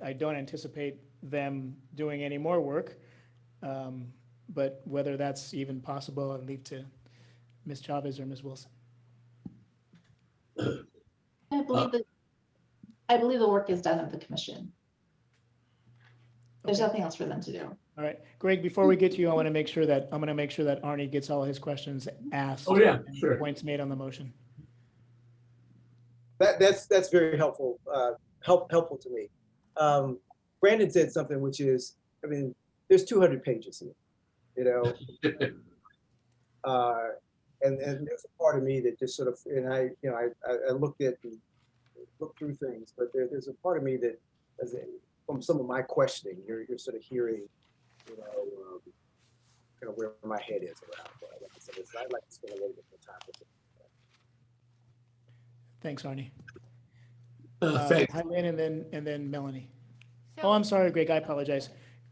I don't anticipate them doing any more work. But whether that's even possible, I'll leave to Ms. Chavez or Ms. Wilson. I Uh, believe that, I believe the work is done at the commission. There's Okay. nothing else for them to do. All right, Greg, before we get to you, I'm going to make sure that Arnie gets all his questions asked. Oh, yeah, and sure. Points made on the motion. That's very helpful, helpful to me. Brandon said something, which is, I mean, there's 200 pages here, you know, and there's a part of me that just sort of, and I looked through things, but there's a part of me that, from some of my questioning, you're sort of hearing, you know, kind of where my head is around what I like to say. So I'd like to spend a little bit more time with it. Thanks, Arnie. Thanks. Helen and then Melanie. So, Oh, I'm sorry, Greg, I apologize.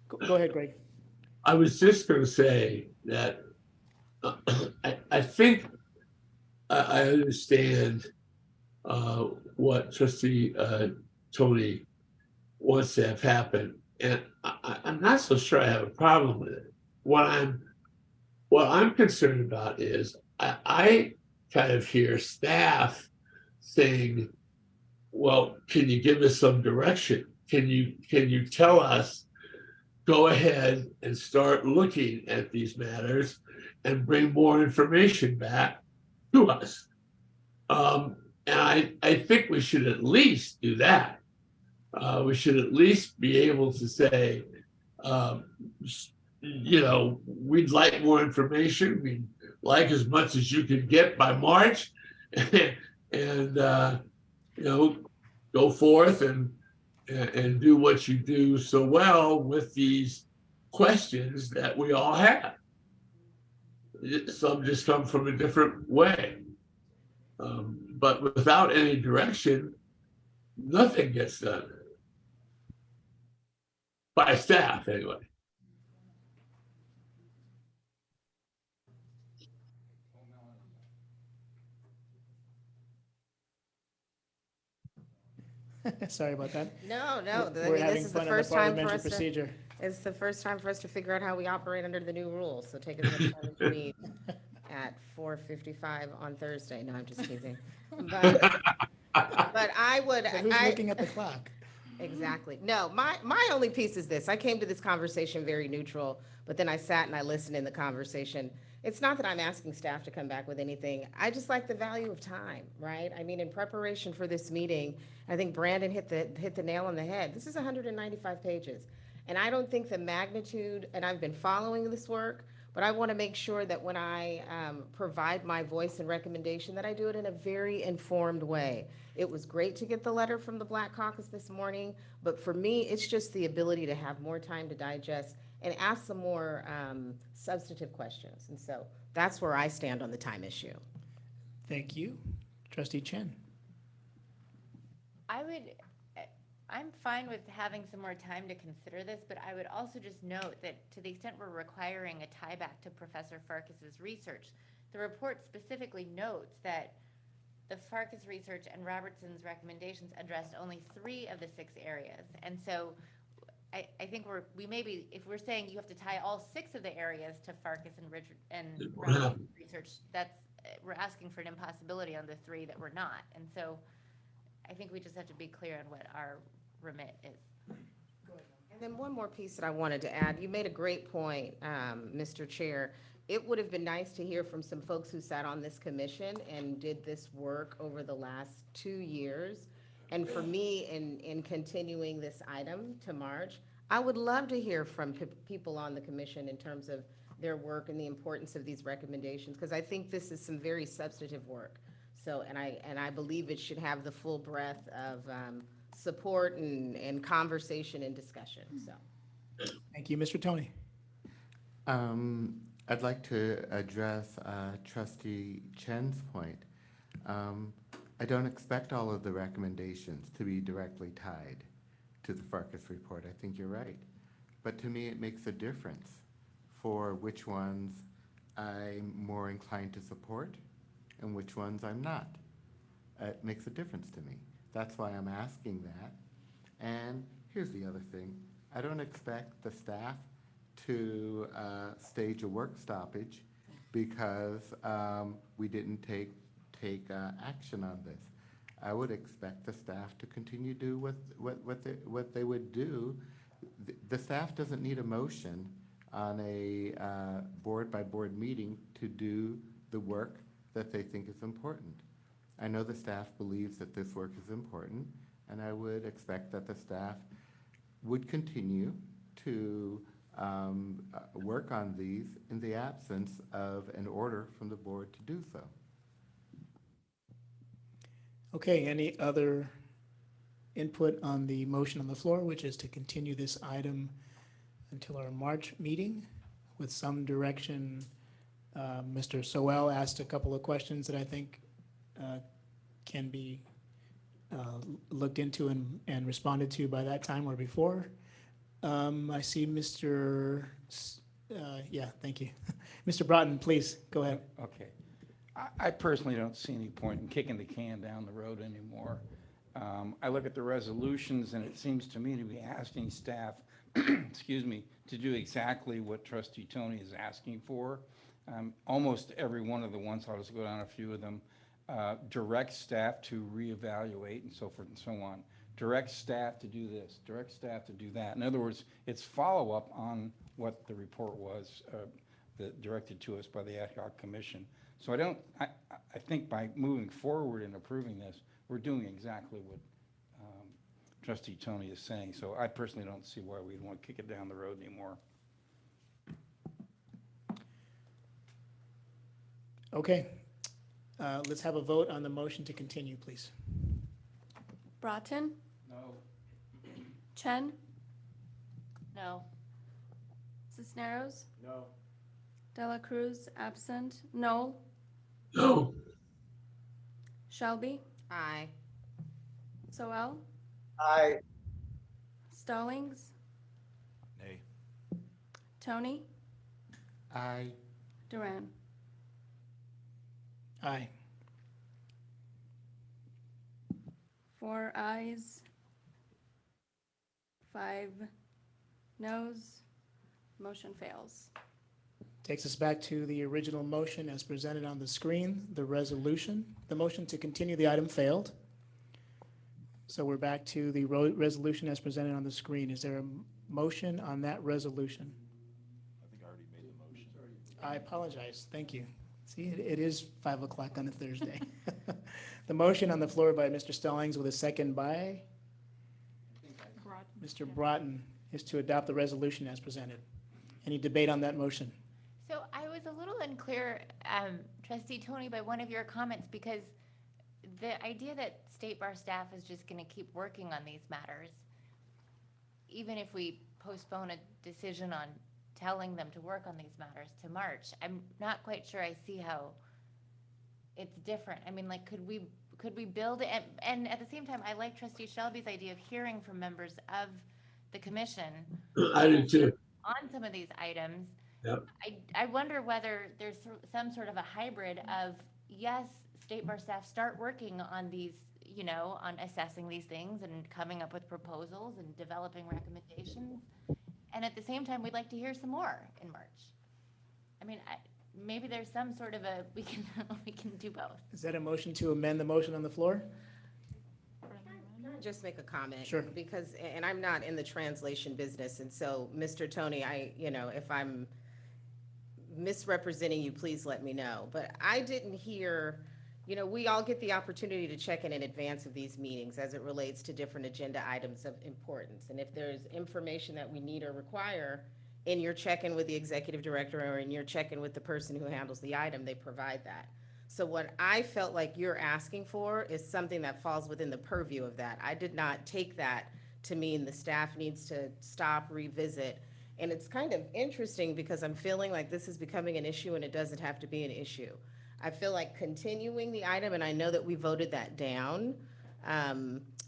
Go ahead, Greg. I was just going to say that I think I understand what Trustee Tony wants to have happen, and I'm not so sure I have a problem with it. What I'm concerned about is I kind of hear staff saying, "Well, can you give us some direction? Can you tell us, go ahead and start looking at these matters and bring more information back to us?" And I think we should at least do that. We should at least be able to say, um, we'd like more information. We'd like as much as you can get by March, and go forth and do what you do so well with these questions that we all have. Some just come from a different way. But without any direction, nothing gets done. By staff, anyway. Sorry about that. no, We're having this is the fun on the first time for parliamentary us to, procedure. it's the first time for us to figure out how we operate under the new rules. So take as much time as you need at 4:55 on Thursday. No, I'm just teasing. But I would, But who's looking at the clock? exactly. No, my only piece is this. I came to this conversation very neutral, but then I sat and I listened in the conversation. It's not that I'm asking staff to come back with anything. I just like the value of time, right? I mean, in preparation for this meeting, I think Brandon hit the nail on the head. This is 195 pages. And I don't think the magnitude, and I've been following this work, but I want to make sure that when I provide my voice and recommendation, that I do it in a very informed way. It was great to get the letter from the Black Caucus this morning, but for me, it's just the ability to have more time to digest and ask some more substantive questions. And so that's where I stand on the time issue. Thank you. Trustee Chen. I'm fine with having some more time to consider this, but I would also just note that to the extent we're requiring a tie back to Professor Farkas's research, the report specifically notes that the Farkas research and Robertson's recommendations addressed only 3 of the 6 areas. And so I think we maybe, if we're saying you have to tie all 6 of the areas to Farkas and Richard and Robertson's research, we're asking for an impossibility on the 3 that we're not. And so I think we just have to be clear on what our remit is. And then one more piece that I wanted to add. You made a great point, Mr. Chair. It would have been nice to hear from some folks who sat on this commission and did this work over the last 2 years. And for me, in continuing this item to March, I would love to hear from people on the commission in terms of their work and the importance of these recommendations, because I think this is some very substantive work. So, and I believe it should have the full breadth of support and conversation and discussion, so. Thank you. Mr. Tony. I'd like to address Trustee Chen's point. I don't expect all of the recommendations to be directly tied to the Farkas report. I think you're right. But to me, it makes a difference for which ones I'm more inclined to support and which ones I'm not. It makes a difference to me. That's why I'm asking that. And Here's the other thing. I don't expect the staff to stage a work stoppage because we didn't take action on this. I would expect the staff to continue to do what they would do. The staff doesn't need a motion on a board-by-board meeting to do the work that they think is important. I know the staff believes that this work is important, and I would expect that the staff would continue to work on these in the absence of an order from the board to do so. Okay, any other input on the motion on the floor, which is to continue this item until our March meeting with some direction? Mr. Sowell asked a couple of questions that I think can be looked into and responded to by that time or before. I see Mr. Yeah, thank you. Mr. Broughton, please, go ahead. Okay. I personally don't see any point in kicking the can down the road anymore. I look at the resolutions, and it seems to me to be asking staff, excuse me, to do exactly what Trustee Tony is asking for. Almost every one of the ones, I'll just go down a few of them, direct staff to reevaluate and so forth and so on. Direct staff to do this, direct staff to do that. In other words, it's follow-up on what the report was that directed to us by the ad hoc commission. So I think by moving forward and approving this, we're doing exactly what Trustee Tony is saying. So I personally don't see why we'd want to kick it down the road anymore. Okay, let's have a vote on the motion to continue, please. Broughton, No. Chen, No. Cisneros, No. Dela Cruz, absent. Noel, No, Shelby, Aye. Soel, I, Stallings, Nay. Tony, I Duran. Aye. 4 ayes, 5 noes. Motion fails. Takes us back to the original motion as presented on the screen, the resolution. The motion to continue the item failed. So we're back to the resolution as presented on the screen. Is there a motion on that resolution? I think I already made the motion. I apologize. Thank you. See, it is 5 o'clock on a Thursday. The motion on the floor by Mr. Stallings with a second by Mr. Broughton is to adopt the resolution as presented. Any debate on that motion? So I was a little unclear, Trustee Tony, by one of your comments, because the idea that State Bar staff is just going to keep working on these matters, even if we postpone a decision on telling them to work on these matters to March, I'm not quite sure I see how it's different. I mean, like, could we build it? And at the same time, I like Trustee Shelby's idea of hearing from members of the commission I do too. on some of these items. Yep. I wonder whether there's some sort of a hybrid of, yes, State Bar staff start working on these, on assessing these things and coming up with proposals and developing recommendations. And at the same time, we'd like to hear some more in March. I mean, maybe there's some sort of we can do both. Is that a motion to amend the motion on the floor? Can I just make a comment? Sure. Because, and I'm not in the translation business, and so, Mr. Tony, if I'm misrepresenting you, please let me know. But I didn't hear, we all get the opportunity to check in advance of these meetings as it relates to different agenda items of importance. And if there's information that we need or require in your check-in with the executive director or in your check-in with the person who handles the item, they provide that. So what I felt like you're asking for is something that falls within the purview of that. I did not take that to mean the staff needs to stop, revisit. And it's kind of interesting because I'm feeling like this is becoming an issue and it doesn't have to be an issue. I feel like continuing the item, and I know that we voted that down,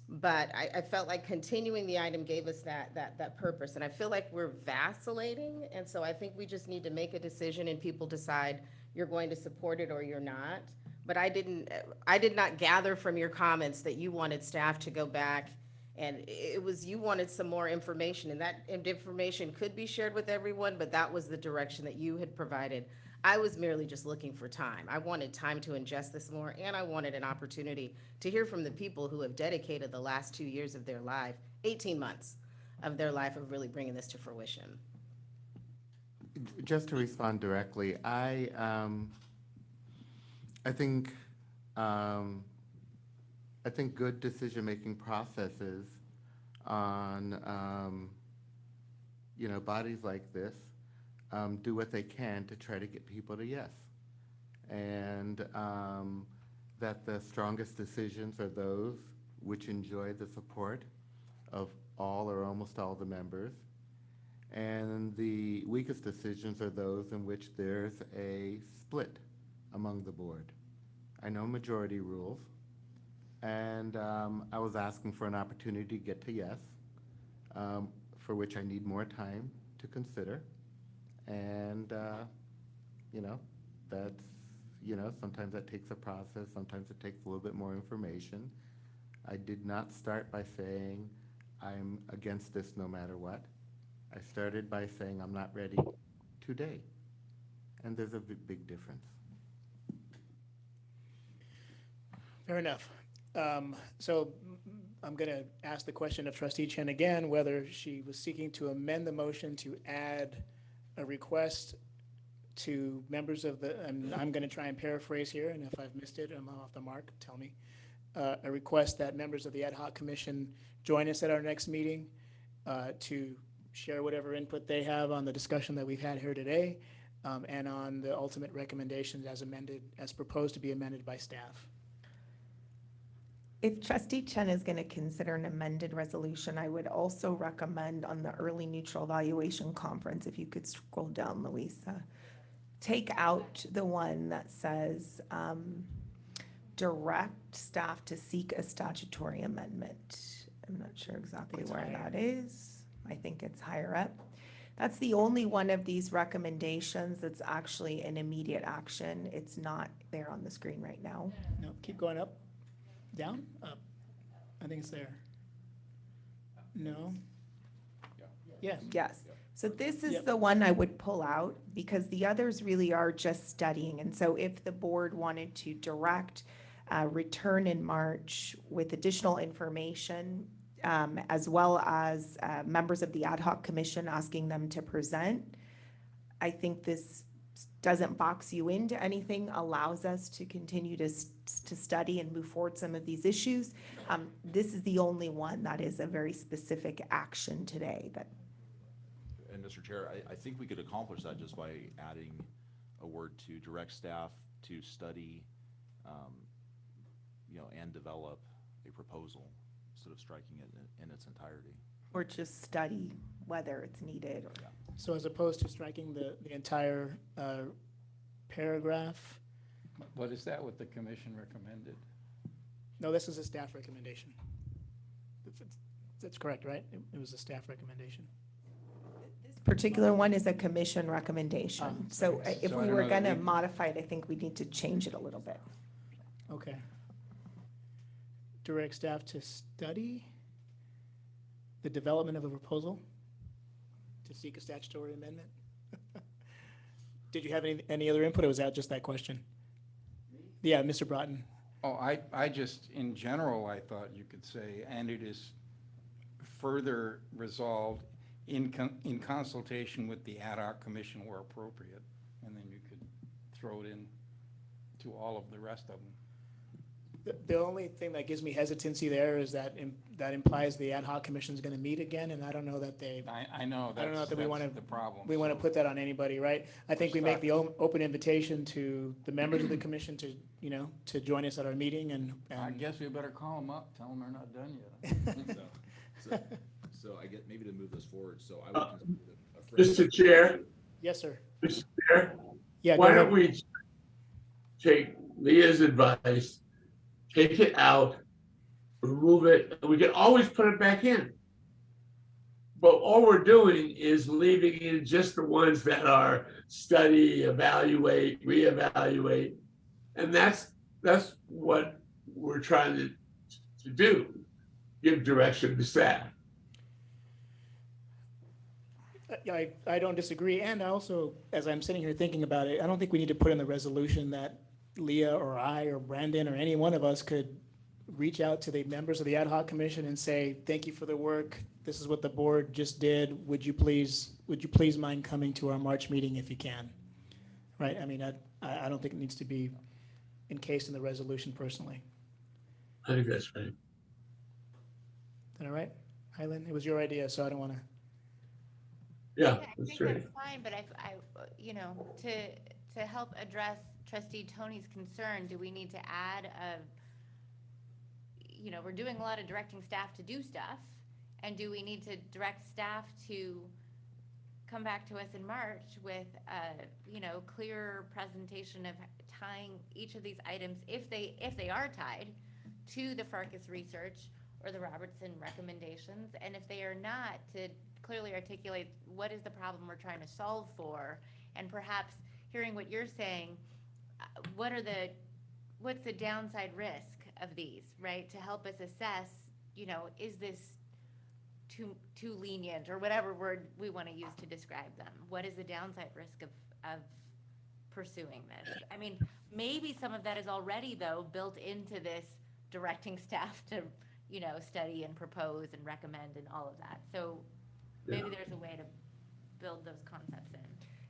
but I felt like continuing the item gave us that purpose. And I feel like we're vacillating, and so I think we just need to make a decision and people decide you're going to support it or you're not. But I did not gather from your comments that you wanted staff to go back And it was, you wanted some more information, and that information could be shared with everyone, but that was the direction that you had provided. I was merely just looking for time. I wanted time to ingest this more, and I wanted an opportunity to hear from the people who have dedicated the last 2 years of their life, 18 months of their life, of really bringing this to fruition. Just to respond directly, I think good decision-making processes on bodies like this do what they can to try to get people to yes, and that the strongest decisions are those which enjoy the support of all or almost all the members, and the weakest decisions are those in which there's a split among the board. I know majority rules, and I was asking for an opportunity to get to yes, for which I need more time to consider. And, that's, sometimes that takes a process, sometimes it takes a little bit more information. I did not start by saying I'm against this no matter what. I started by saying I'm not ready today. And there's a big difference. Fair enough. So I'm going to ask the question of Trustee Chen again, whether she was seeking to amend the motion to add a request to members of the, and I'm going to try and paraphrase here, and if I've missed it, I'm off the mark, tell me. A request that members of the ad hoc commission join us at our next meeting to share whatever input they have on the discussion that we've had here today, and on the ultimate recommendations as amended, as proposed to be amended by staff. If Trustee Chen is going to consider an amended resolution, I would also recommend on the early neutral evaluation conference, if you could scroll down, Louisa, take out the one that says direct staff to seek a statutory amendment. I'm not sure exactly where that is. I think it's higher up. That's the only one of these recommendations that's actually an immediate action. It's not there on the screen right now. No, keep going up. Down? Up? I think it's there. No? Yes. Yes. So this is Yep. the one I would pull out because the others really are just studying. And so if the board wanted to direct return in March with additional information, as well as members of the ad hoc commission asking them to present, I think this doesn't box you into anything, allows us to continue to study and move forward some of these issues. This is the only one that is a very specific action today. And Mr. Chair, I think we could accomplish that just by adding a word to direct staff to study, and develop a proposal instead of striking it in its entirety. Or just study whether it's needed. Or So as opposed to striking the entire paragraph, What is that what the commission recommended? no, this is a staff recommendation. That's correct, right? It was a staff recommendation. this particular one is a commission recommendation. So if So I we don't were know that going to we- modify it, I think we need to change it a little bit. Okay. Direct staff to study the development of a proposal to seek a statutory amendment? Did you have any other input, or was that just that question? Yeah, Mr. Broughton. Oh, I just, in general, I thought you could say, and it is further resolved in consultation with the ad hoc commission where appropriate, and then you could throw it in to all of the rest of them. The only thing that gives me hesitancy there is that that implies the ad hoc commission is going to meet again, and I don't know that they, I know, I don't know that's that we want the to, problem. we want to So- put that on anybody, right? I think we make the open invitation to the members of the commission to, to join us at our meeting and. I guess we better call them up, tell them they're not done yet. So I get maybe to move this forward, so I would consider it a phrase. Mr. Chair, Yes, sir. Mr. Chair, Yeah, go why ahead. don't we take Leah's advice, take it out, remove it, and we can always put it back in. But all we're doing is leaving in just the ones that are study, evaluate, reevaluate. And that's what we're trying to do. give direction to staff. I don't disagree, and I also, as I'm sitting here thinking about it, I don't think we need to put in the resolution that Leah or I or Brandon or any one of us could reach out to the members of the ad hoc commission and say, thank you for the work. This is what the board just did. Would you please mind coming to our March meeting if you can? Right? I mean, I don't think it needs to be encased in the resolution personally. I think that's right. Is that all right? Highland, it was your idea, so I don't want to. Yeah, I that's think right. that's fine, but you know, to help address trustee Tony's concern, do we need to add you know, we're doing a lot of directing staff to do stuff, and do we need to direct staff to come back to us in March with you know, clear presentation of tying each of these items, if they are tied to the Farkas research or the Robertson recommendations, and if they are not, to clearly articulate what is the problem we're trying to solve for, and perhaps hearing what you're saying, what's the downside risk of these, right? To help us assess, you know, is this too lenient, or whatever word we want to use to describe them? What is the downside risk of pursuing this? I mean, maybe some of that is already, though, built into this directing staff to, you know, study and propose and recommend and all of that. So maybe there's a way to build those concepts in.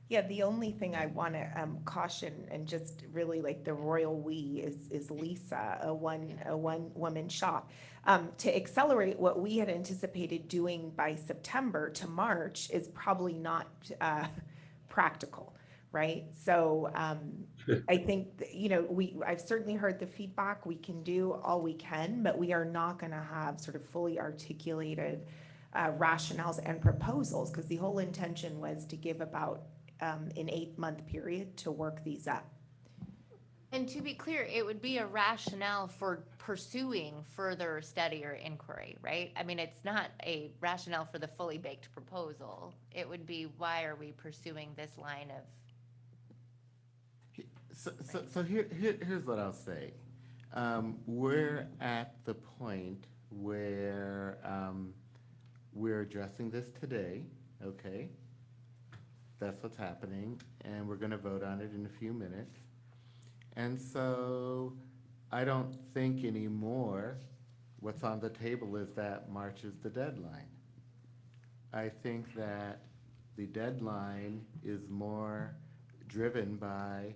Yeah, the only thing I want to caution, and just really like the royal we, is Lisa, a one woman shop. To accelerate what we had anticipated doing by September to March is probably not practical, right? So I think, you know, I've certainly heard the feedback. We can do all we can, but we are not going to have sort of fully articulated rationales and proposals, because the whole intention was to give about an 8-month period to work these up. And to be clear, it would be a rationale for pursuing further study or inquiry, right? I mean, it's not a rationale for the fully baked proposal. It would be, why are we pursuing this line of? So here's what I'll say. We're at the point where we're addressing this today, okay? That's what's happening, and we're gonna vote on it in a few minutes. And so I don't think anymore what's on the table is that March is the deadline. I think that the deadline is more driven by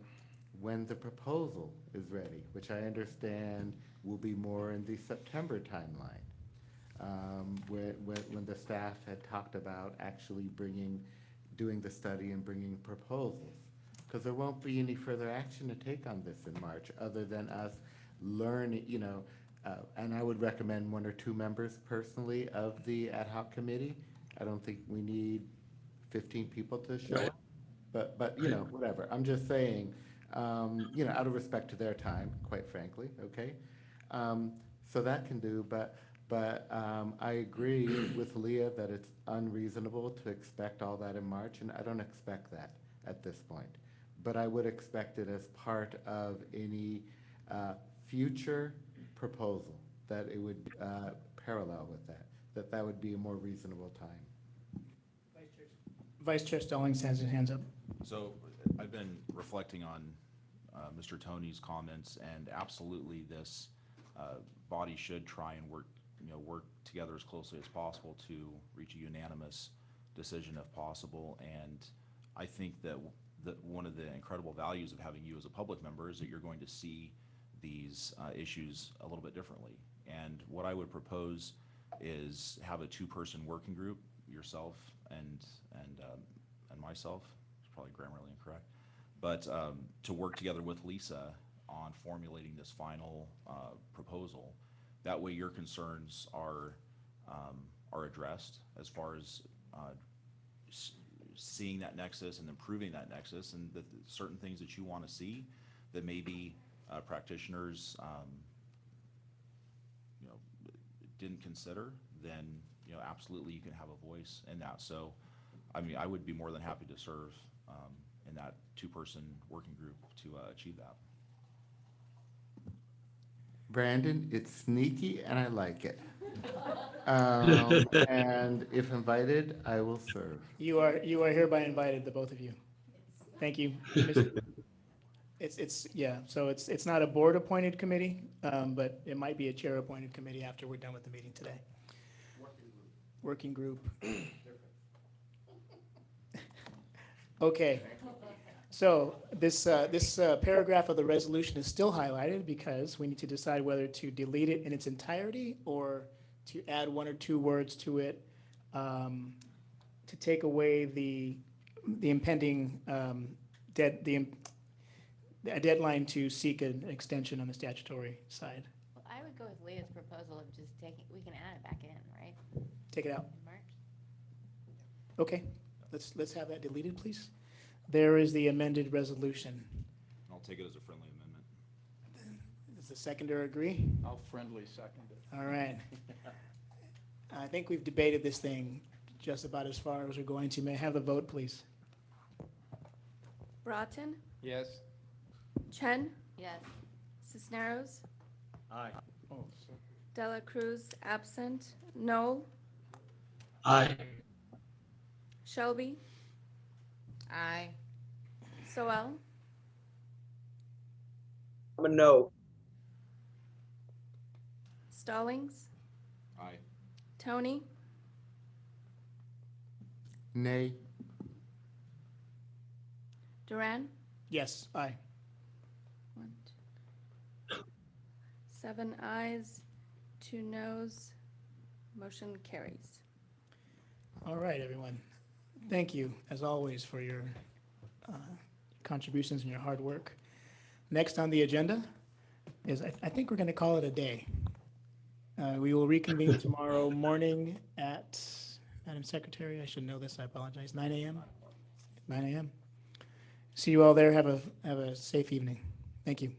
when the proposal is ready, which I understand will be more in the September timeline, when the staff had talked about actually doing the study and bringing proposals. Because there won't be any further action to take on this in March, other than us learning, you know, and I would recommend 1 or 2 members personally of the ad hoc committee. I don't think we need 15 people to show up, but you know, whatever. I'm just saying, you know, out of respect to their time, quite frankly, okay? So that can do, but I agree with Leah that it's unreasonable to expect all that in March, and I don't expect that at this point. But I would expect it as part of any future proposal, that it would parallel with that would be a more reasonable time. Vice Chair Stallings has his hands up. So I've been reflecting on Mr. Tony's comments, and absolutely this body should try and work together as closely as possible to reach a unanimous decision if possible. And I think that one of the incredible values of having you as a public member is that you're going to see these issues a little bit differently. And what I would propose is have a 2-person working group, yourself and myself. It's probably grammarly incorrect, but to work together with Lisa on formulating this final proposal. That way, your concerns are addressed as far as seeing that nexus and improving that nexus, and the certain things that you want to see that maybe practitioners didn't consider, then absolutely you can have a voice in that. So I mean, I would be more than happy to serve in that 2-person working group to achieve that. Brandon, it's sneaky and I like it. And if invited, I will serve. You are hereby invited, the both of you. Thank you. Yeah, so it's not a board-appointed committee, but it might be a chair-appointed committee after we're done with the meeting today. Working group. Okay. So this paragraph of the resolution is still highlighted because we need to decide whether to delete it in its entirety or to add one or two words to it, to take away the impending a deadline to seek an extension on the statutory side. Well, I would go with Leah's proposal of just taking, we can add it back in, right? Take it out. In March? Okay, let's have that deleted, please. There is the amended resolution. I'll take it as a friendly amendment. Does the seconder agree? I'll friendly second it. All right. I think we've debated this thing just about as far as we're going to. May I have the vote, please? Broughton, Yes? Chen, Yes. Cisneros, Aye. Oh, so Dela Cruz absent, Noel, Aye. Shelby, Aye. Soel, I'm a no. Stallings, Aye. Tony, Nay. Duran. Yes, aye. 1, 2. 7 ayes, 2 noes. Motion carries. All right, everyone. Thank you, as always, for your contributions and your hard work. Next on the agenda is, I think we're going to call it a day. We will reconvene tomorrow morning at, Madam Secretary, I should know this, I apologize, 9 a.m.? 9 a.m. See you all there. Have a safe evening. Thank you.